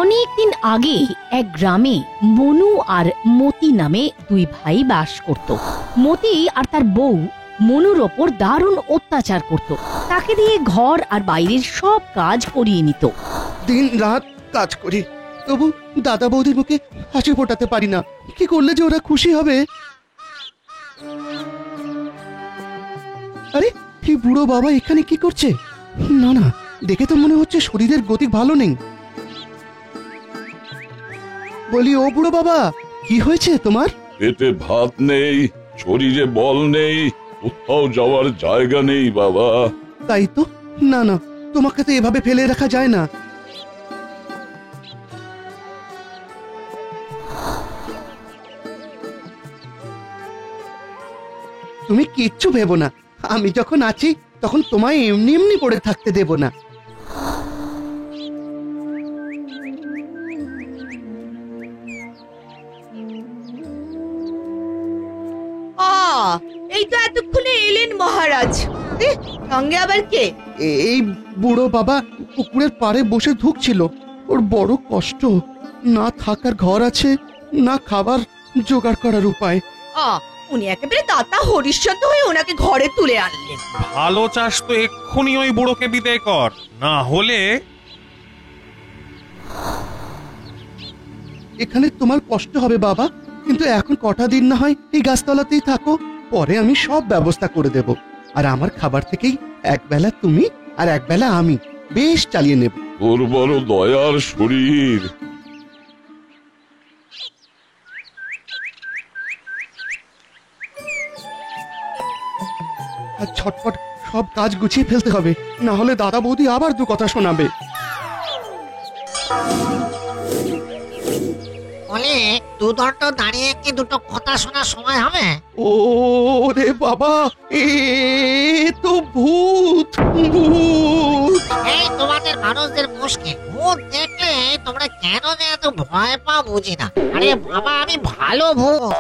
অনেকদিন আগে এক গ্রামে মনু আর মতি নামে দুই ভাই বাস করত। মতি আর তার বউ মনুর ওপর দারুণ অত্যাচার করত। তাকে দিয়ে ঘর আর বাইরের সব কাজ করিয়ে নিত। দিন রাত কাজ করি, তবু দাদা বৌদির মুখে হাসি ফোটাতে পারি না। কি করলে যে ওরা খুশি হবে? আরে এই বুড়ো বাবা এখানে কি করছে? না না, দেখে তো মনে হচ্ছে শরীরের গতি ভালো নেই। বলি, ও বুড়ো বাবা, কি হয়েছে তোমার? পেটে ভাত নেই, শরীরে বল নেই, কোথাও যাওয়ার জায়গা নেই বাবা। তাই তো। না না, তোমাকে তো এভাবে ফেলে রাখা যায় না। তুমি কিচ্ছু ভেবো না, আমি যখন আছি তখন তোমায় এমনি এমনি পড়ে থাকতে দেব না। এই তো এতক্ষণে এলেন মহারাজ। সঙ্গে আবার কে? এই বুড়ো বাবা পুকুরের পাড়ে বসে ধুকছিল। ওর বড় কষ্ট, না থাকার ঘর আছে, না খাবার জোগাড় করার উপায়। উনি একেবারে দাতা হরিশ্চন্দ্র হয়ে ওনাকে ঘরে তুলে আনলেন। ভালো চাস তো এক্ষুনি ওই বুড়োকে বিদায় কর, না হলে। এখানে তোমার কষ্ট হবে বাবা, কিন্তু এখন কটা দিন না হয় এই গাছতলাতেই থাকো, পরে আমি সব ব্যবস্থা করে দেব। আর আমার খাবার থেকেই একবেলা তুমি আর একবেলা আমি বেশ চালিয়ে নেব। তোর বড় দয়ার শরীর। আর ছটপট সব কাজ গুছিয়ে ফেলতে হবে, না হলে দাদা বৌদি আবার দু কথা শোনাবে। বলে, দুদণ্ড দাঁড়িয়ে কি দুটো কথা শোনার সময় হবে? ও রে বাবা, এ তো ভূত ভূত। এই তোমাদের মানুষদের মুশকিল, ভূত দেখলে তোমরা কেন যে এত ভয় পাও বুঝি না। আরে বাবা, আমি ভালো ভূত।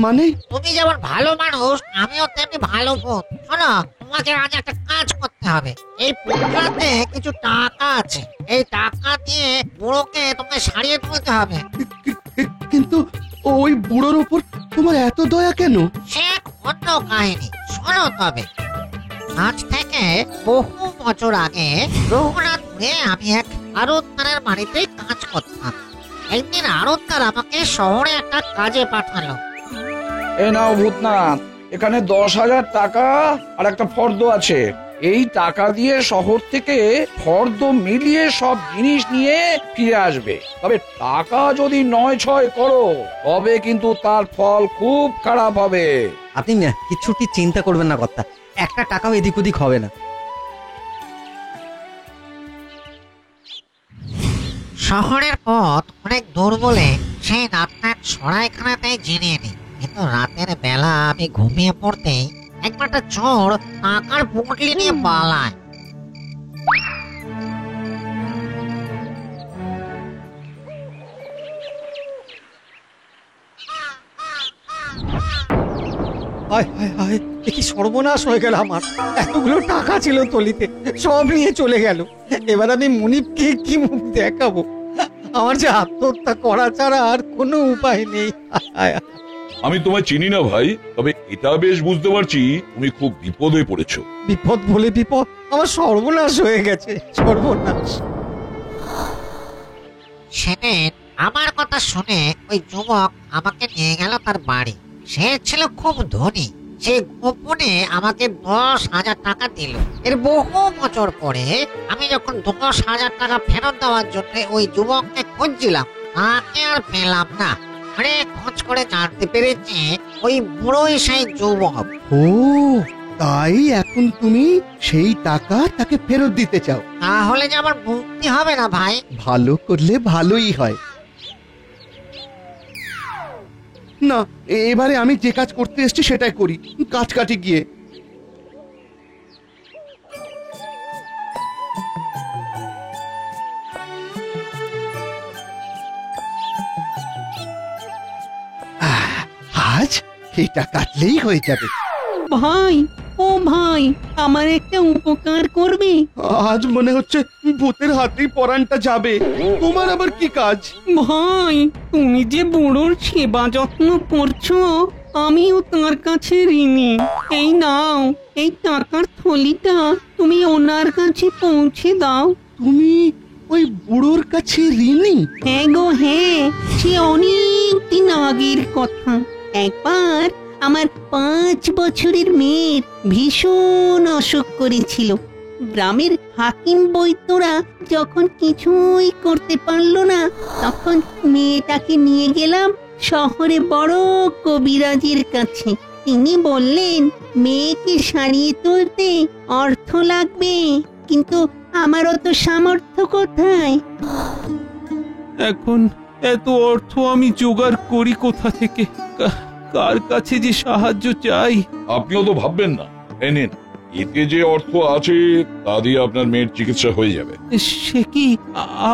মানে? তুমি যেমন ভালো মানুষ, আমিও তেমনি ভালো ভূত। শোনো, তোমাকে আজ একটা কাজ করতে হবে। এই পুকুরাতে কিছু টাকা আছে, এই টাকা দিয়ে বুড়োকে তোমাকে সারিয়ে তুলতে হবে। কিন্তু ওই বুড়োর ওপর তোমার এত দয়া কেন? সে অন্য কাহিনী, শোনো তবে। আজ থেকে বহু বছর আগে রঘুনাথপুরে আমি এক আড়তদারের বাড়িতে কাজ করতাম। একদিন আড়তদার আমাকে শহরে একটা কাজে পাঠালো। এই নাও ভূতনাথ, এখানে 10,000 টাকা আর একটা ফর্দ আছে। এই টাকা দিয়ে শহর থেকে ফর্দ মিলিয়ে সব জিনিস নিয়ে ফিরে আসবে। তবে টাকা যদি 9-6 করো, তবে কিন্তু তার ফল খুব খারাপ হবে। আপনি না কিছুটি চিন্তা করবেন না কর্তা, একটা টাকাও এদিক ওদিক হবে না। শহরের পথ অনেক দূর বলে সেই রাতটা সরাইখানাতেই জিনিয়ে নি। কিন্তু রাতের বেলা আমি ঘুমিয়ে পড়তেই একবার একটা চোর টাকার পুটলি নিয়ে পালায়। হায় হায় হায়, এ কি সর্বনাশ হয়ে গেল আমার। এতগুলো টাকা ছিল তলিতে, সব নিয়ে চলে গেল। এবার আমি মুনিপকে কি মুখ দেখাবো? আমার যে আত্মহত্যা করা ছাড়া আর কোনো উপায় নেই। আমি তোমায় চিনি না ভাই, তবে এটা বেশ বুঝতে পারছি তুমি খুব বিপদে পড়েছো। বিপদ বলে বিপদ, আমার সর্বনাশ হয়ে গেছে, সর্বনাশ। সেদিন আমার কথা শুনে ওই যুবক আমাকে নিয়ে গেল তার বাড়ি। সে ছিল খুব ধনী। সে গোপনে আমাকে 10,000 টাকা দিল। এর বহু বছর পরে আমি যখন 10,000 টাকা ফেরত দেওয়ার জন্য ওই যুবককে খুঁজছিলাম, তাকে আর পেলাম না। আরে খোঁজ করে জানতে পেরেছি ওই বুড়োই সেই যুবক। ও তাই এখন তুমি সেই টাকা তাকে ফেরত দিতে চাও? তাহলে যে আমার মুক্তি হবে না ভাই। ভালো করলে ভালোই হয়। না, এবারে আমি যে কাজ করতে এসেছি সেটাই করি, কাজ কাটি গিয়ে। আজ এটা কাটলেই হয়ে যাবে। ভাই, ও ভাই, আমার একটা উপকার করবে? আজ মনে হচ্ছে ভূতের হাতেই পরানটা যাবে। তোমার আবার কি কাজ? ভাই, তুমি যে বুড়োর সেবা যত্ন করছো, আমিও তার কাছে ঋণী। এই নাও, এই টাকার থলিটা তুমি ওনার কাছে পৌঁছে দাও। তুমি ওই বুড়োর কাছে ঋণী? হ্যাঁ গো হ্যাঁ, সে অনেক দিন আগের কথা। একবার আমার 5 বছরের মেয়ের ভীষণ অসুখ করেছিল। গ্রামের হাকিম বৈদ্যরা যখন কিছুই করতে পারলো না, তখন মেয়েটাকে নিয়ে গেলাম শহরে বড় কবিরাজের কাছে। তিনি বললেন মেয়েকে সারিয়ে তুলতে অর্থ লাগবে, কিন্তু আমারও তো সামর্থ্য কোথায়। এখন এত অর্থ আমি জোগাড় করি কোথা থেকে? কার কাছে যে সাহায্য চাই? আপনিও তো ভাববেন না। এই নিন, এতে যে অর্থ আছে তা দিয়ে আপনার মেয়ের চিকিৎসা হয়ে যাবে। সে কি?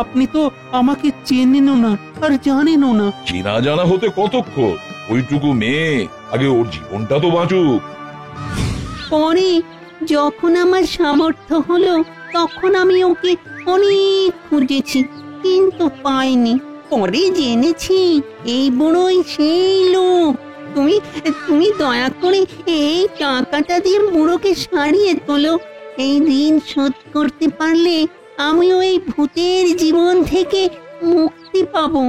আপনি তো আমাকে চেনেনও না আর জানেনও না। চেনা জানা হতে কতক্ষণ? ওইটুকু মেয়ে, আগে ওর জীবনটা তো বাঁচুক। পরে যখন আমার সামর্থ্য হলো, তখন আমি ওকে অনেক খুঁজেছি, কিন্তু পাইনি। পরে জেনেছি এই বুড়োই সেই লোক। তুমি তুমি দয়া করে এই টাকাটা দিয়ে বুড়োকে সারিয়ে তোলো। এই ঋণ শোধ করতে পারলে আমিও এই ভূতের জীবন থেকে মুক্তি পাবো।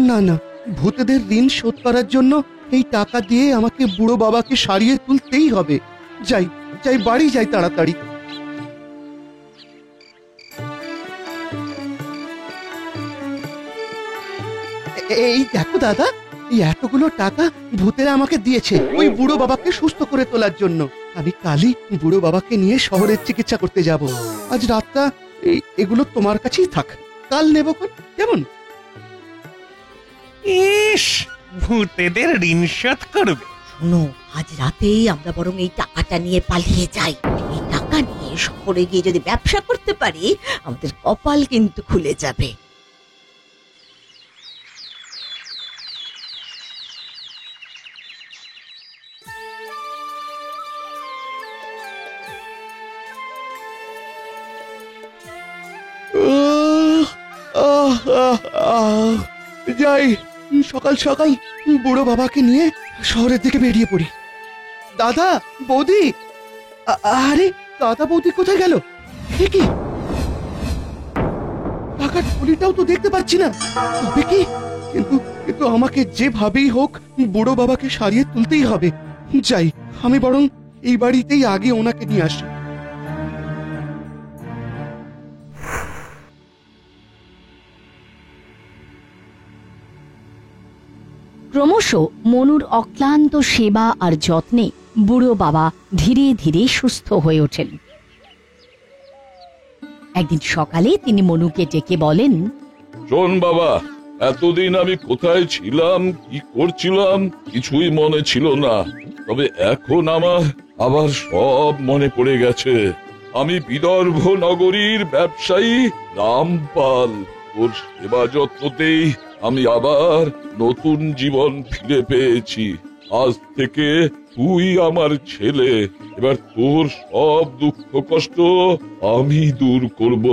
না না, ভূতেদের ঋণ শোধ করার জন্য এই টাকা দিয়ে আমাকে বুড়ো বাবাকে সারিয়ে তুলতেই হবে। যাই যাই, বাড়ি যাই তাড়াতাড়ি। এই দেখো দাদা, এই এতগুলো টাকা ভূতেরা আমাকে দিয়েছে ওই বুড়ো বাবাকে সুস্থ করে তোলার জন্য। আমি কালই বুড়ো বাবাকে নিয়ে শহরের চিকিৎসা করতে যাব। আজ রাতটা এগুলো তোমার কাছেই থাক, কাল নেব কেমন? ইস, ভূতেদের ঋণ শোধ করবে? শোনো, আজ রাতেই আমরা বরং এই টাকাটা নিয়ে পালিয়ে যাই। এই টাকা নিয়ে শহরে গিয়ে যদি ব্যবসা করতে পারি, আমাদের কপাল কিন্তু খুলে যাবে। যাই, সকাল সকাল বুড়ো বাবাকে নিয়ে শহরের দিকে বেরিয়ে পড়ি। দাদা, বৌদি, আরে দাদা বৌদি কোথায় গেল? কি টাকার থলিটাও তো দেখতে পাচ্ছি না। তবে কি? কিন্তু কিন্তু আমাকে যেভাবেই হোক বুড়ো বাবাকে সারিয়ে তুলতেই হবে। যাই, আমি বরং এই বাড়িতেই আগে ওনাকে নিয়ে আসি। ক্রমশ মনুর অক্লান্ত সেবা আর যত্নে বুড়ো বাবা ধীরে ধীরে সুস্থ হয়ে ওঠেন। একদিন সকালে তিনি মনুকে ডেকে বলেন, শোন বাবা, এতদিন আমি কোথায় ছিলাম, কি করছিলাম কিছুই মনে ছিল না। তবে এখন আমার আবার সব মনে পড়ে গেছে। আমি বিদর্ভ নগরীর ব্যবসায়ী রামপাল। ওর সেবা যত্নতেই আমি আবার নতুন জীবন ফিরে পেয়েছি। আজ থেকে তুই আমার ছেলে। এবার তোর সব দুঃখ কষ্ট আমি দূর করব।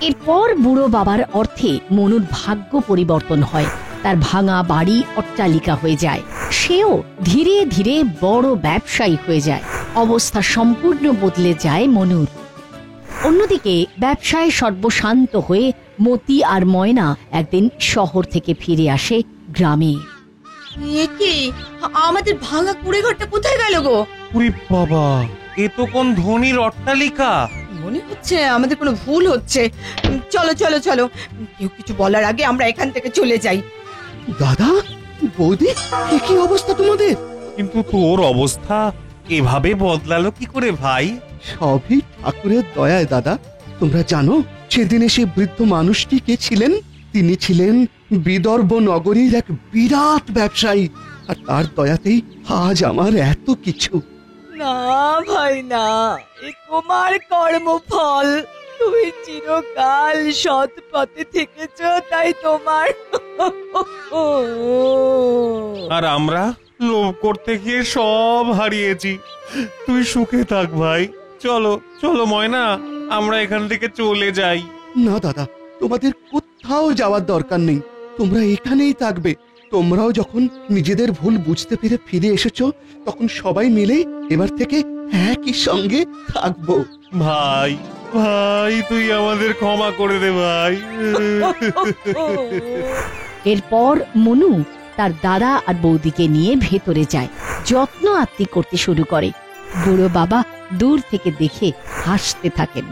এরপর বুড়ো বাবার অর্থে মনুর ভাগ্য পরিবর্তন হয়। তার ভাঙা বাড়ি অট্টালিকা হয়ে যায়। সেও ধীরে ধীরে বড় ব্যবসায়ী হয়ে যায়। অবস্থা সম্পূর্ণ বদলে যায় মনুর। অন্যদিকে ব্যবসায় সর্বশান্ত হয়ে মতি আর ময়না একদিন শহর থেকে ফিরে আসে গ্রামে। এ কি, আমাদের ভাঙা কুড়ে ঘরটা কোথায় গেল গো? ওরে বাবা, এ তো কোন ধনীর অট্টালিকা। মনে হচ্ছে আমাদের কোনো ভুল হচ্ছে। চলো চলো চলো, কেউ কিছু বলার আগে আমরা এখান থেকে চলে যাই। দাদা, বৌদি, কি অবস্থা তোমাদের? কিন্তু তোর অবস্থা এভাবে বদলালো কি করে ভাই? সবই ঠাকুরের দয়ায় দাদা। তোমরা জানো সেদিনে সে বৃদ্ধ মানুষটি কে ছিলেন? তিনি ছিলেন বিদর্ভ নগরীর এক বিরাট ব্যবসায়ী, আর তার দয়াতেই আজ আমার এত কিছু। না ভাই না, এ তোমার কর্মফল। তুমি চিরকাল সৎ পথে থেকেছো, তাই তোমার। আর আমরা লোভ করতে গিয়ে সব হারিয়েছি। তুই সুখে থাক ভাই। চলো চলো ময়না, আমরা এখান থেকে চলে যাই। না দাদা, তোমাদের কোথাও যাওয়ার দরকার নেই, তোমরা এখানেই থাকবে। তোমরাও যখন নিজেদের ভুল বুঝতে পেরে ফিরে এসেছো, তখন সবাই মিলে এবার থেকে একই সঙ্গে থাকবো। ভাই ভাই, তুই আমাদের ক্ষমা করে দে ভাই। এরপর মনু তার দাদা আর বৌদিকে নিয়ে ভেতরে যায়, যত্ন আত্তি করতে শুরু করে। বুড়ো বাবা দূর থেকে দেখে হাসতে থাকেন।